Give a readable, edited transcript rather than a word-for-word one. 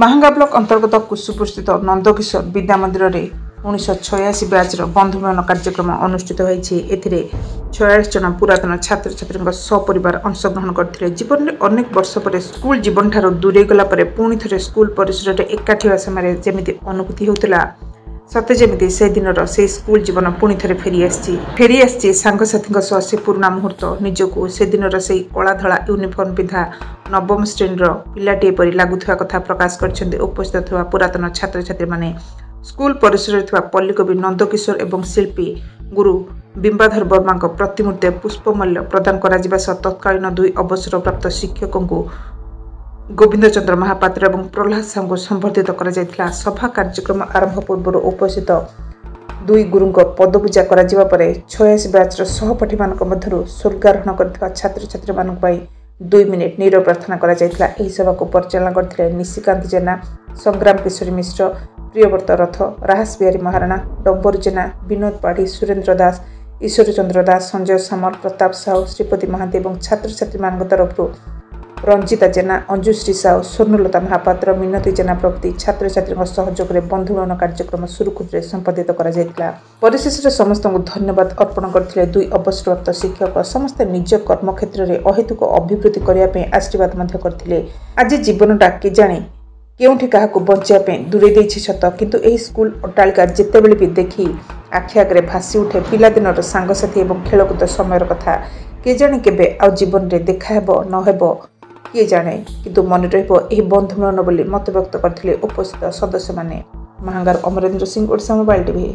Mahanga block ଅନ୍ତର୍ଗତ କୁସୁପୁର ସ୍ଥିତ ନନ୍ଦକିଶୋର ବିଦ୍ୟା ମନ୍ଦିରରେ 1986 ବ୍ୟାଚ୍ର ବନ୍ଧୁ ମିଳନ କାର୍ଯ୍ୟକ୍ରମ ଅନୁଷ୍ଠିତ ହୋଇଛି। ଏଥିରେ 46 ଜଣ ପୁରାତନ ଛାତ୍ରଛାତ୍ରୀଙ୍କ ସପରିବାର ଅଂଶଗ୍ରହଣ କରିଥିଲେ। ଜୀବନରେ ଅନେକ ବର୍ଷ ପରେ ସ୍କୁଲ ଜୀବନଠାରୁ ଦୂରେଇ ଗଲା ପରେ ପୁଣି ଥରେ ସ୍କୁଲ ପରିସରରେ ଏକାଠି ହେବା ସମୟରେ ଯେମିତି ଅନୁଭୂତି ହେଉଥିଲା, ସତେ ଯେମିତି ସେଦିନର ସେହି ସ୍କୁଲ ଜୀବନ ପୁଣି ଥରେ ଫେରିଆସିଛି ସାଙ୍ଗସାଥୀଙ୍କ ସହ ସେ ପୁରୁଣା ମୁହୂର୍ତ୍ତ। ନିଜକୁ ସେଦିନର ସେହି କଳା ଧଳା ୟୁନିଫର୍ମ ପିନ୍ଧା ନବମ ଶ୍ରେଣୀର ପିଲାଟିଏ ପରି ଲାଗୁଥିବା କଥା ପ୍ରକାଶ କରିଛନ୍ତି ଉପସ୍ଥିତ ଥିବା ପୁରାତନ ଛାତ୍ରଛାତ୍ରୀମାନେ। ସ୍କୁଲ ପରିସରରେ ଥିବା ପଲ୍ଲୀକବି ନନ୍ଦକିଶୋର ଏବଂ ଶିଳ୍ପୀ ଗୁରୁ ବିମ୍ବାଧର ବର୍ମାଙ୍କ ପ୍ରତିମୂର୍ତ୍ତିରେ ପୁଷ୍ପମାଲ୍ୟ ପ୍ରଦାନ କରାଯିବା ସହ ତତ୍କାଳୀନ ଦୁଇ ଅବସରପ୍ରାପ୍ତ ଶିକ୍ଷକଙ୍କୁ ଗୋବିନ୍ଦ ଚନ୍ଦ୍ର ମହାପାତ୍ର ଏବଂ ପ୍ରହ୍ଲାଦ ସାହୁଙ୍କୁ ସମ୍ବର୍ଦ୍ଧିତ କରାଯାଇଥିଲା। ସଭା କାର୍ଯ୍ୟକ୍ରମ ଆରମ୍ଭ ପୂର୍ବରୁ ଉପସ୍ଥିତ ଦୁଇ ଗୁରୁଙ୍କ ପଦପୂଜା କରାଯିବା ପରେ 86 ବ୍ୟାଚ୍ର ସହପାଠୀମାନଙ୍କ ମଧ୍ୟରୁ ସ୍ୱର୍ଗାରୋହଣ କରିଥିବା ଛାତ୍ରଛାତ୍ରୀମାନଙ୍କ ପାଇଁ 2 ମିନିଟ୍ ନୀରବ ପ୍ରାର୍ଥନା କରାଯାଇଥିଲା। ଏହି ସଭାକୁ ପରିଚାଳନା କରିଥିଲେ ନିଶିକାନ୍ତ ଜେନା, ସଂଗ୍ରାମ କିଶୋରୀ ମିଶ୍ର, ପ୍ରିୟବ୍ରତ ରଥ, ରାହାସ ବିହାରୀ ମହାରଣା, ଡମ୍ବରୁ ଜେନା, ବିନୋଦ ପାଢ଼ୀ, ସୁରେନ୍ଦ୍ର ଦାସ, ଈଶ୍ୱର ଚନ୍ଦ୍ର ଦାସ, ସଞ୍ଜୟ ସାମଲ, ପ୍ରତାପ ସାହୁ, ଶ୍ରୀପତି ମହାନ୍ତି ଏବଂ ଛାତ୍ରଛାତ୍ରୀମାନଙ୍କ ତରଫରୁ ରଞ୍ଜିତା ଜେନା, ଅଞ୍ଜୁଶ୍ରୀ ସାହୁ, ସ୍ୱର୍ଣ୍ଣଲତା ମହାପାତ୍ର, ମିନତୀ ଜେନା ପ୍ରଭୃତି ଛାତ୍ରଛାତ୍ରୀଙ୍କ ସହଯୋଗରେ ବନ୍ଧୁ ମିଳନ କାର୍ଯ୍ୟକ୍ରମ ସୁରୁଖୁରୁରେ ସମ୍ପାଦିତ କରାଯାଇଥିଲା। ପରିଶେଷରେ ସମସ୍ତଙ୍କୁ ଧନ୍ୟବାଦ ଅର୍ପଣ କରିଥିଲେ ଦୁଇ ଅବସରପ୍ରାପ୍ତ ଶିକ୍ଷକ। ସମସ୍ତେ ନିଜ କର୍ମକ୍ଷେତ୍ରରେ ଅହେତୁକ ଅଭିବୃଦ୍ଧି କରିବା ପାଇଁ ଆଶୀର୍ବାଦ ମଧ୍ୟ କରିଥିଲେ। ଆଜି ଜୀବନଟା କେଜାଣି କେଉଁଠି କାହାକୁ ବଞ୍ଚିବା ପାଇଁ ଦୂରେଇ ଦେଇଛି ସତ, କିନ୍ତୁ ଏହି ସ୍କୁଲ ଅଟ୍ଟାଳିକା ଯେତେବେଳେ ବି ଦେଖି ଆଖି ଆଗରେ ଭାସି ଉଠେ ପିଲାଦିନର ସାଙ୍ଗସାଥୀ ଏବଂ ଖେଳକୁଦ ସମୟର କଥା। କେଜାଣି କେବେ ଆଉ ଜୀବନରେ ଦେଖା ହେବ ନ ହେବ କିଏ ଜାଣେ, କିନ୍ତୁ ମନେ ରହିବ ଏହି ବନ୍ଧୁ ମିଳନ ବୋଲି ମତବ୍ୟକ୍ତ କରିଥିଲେ ଉପସ୍ଥିତ ସଦସ୍ୟମାନେ। ମାହାଙ୍ଗାର ଅମରେନ୍ଦ୍ର ସିଂ, ଓଡ଼ିଶା ମୋବାଇଲ ଟିଭି।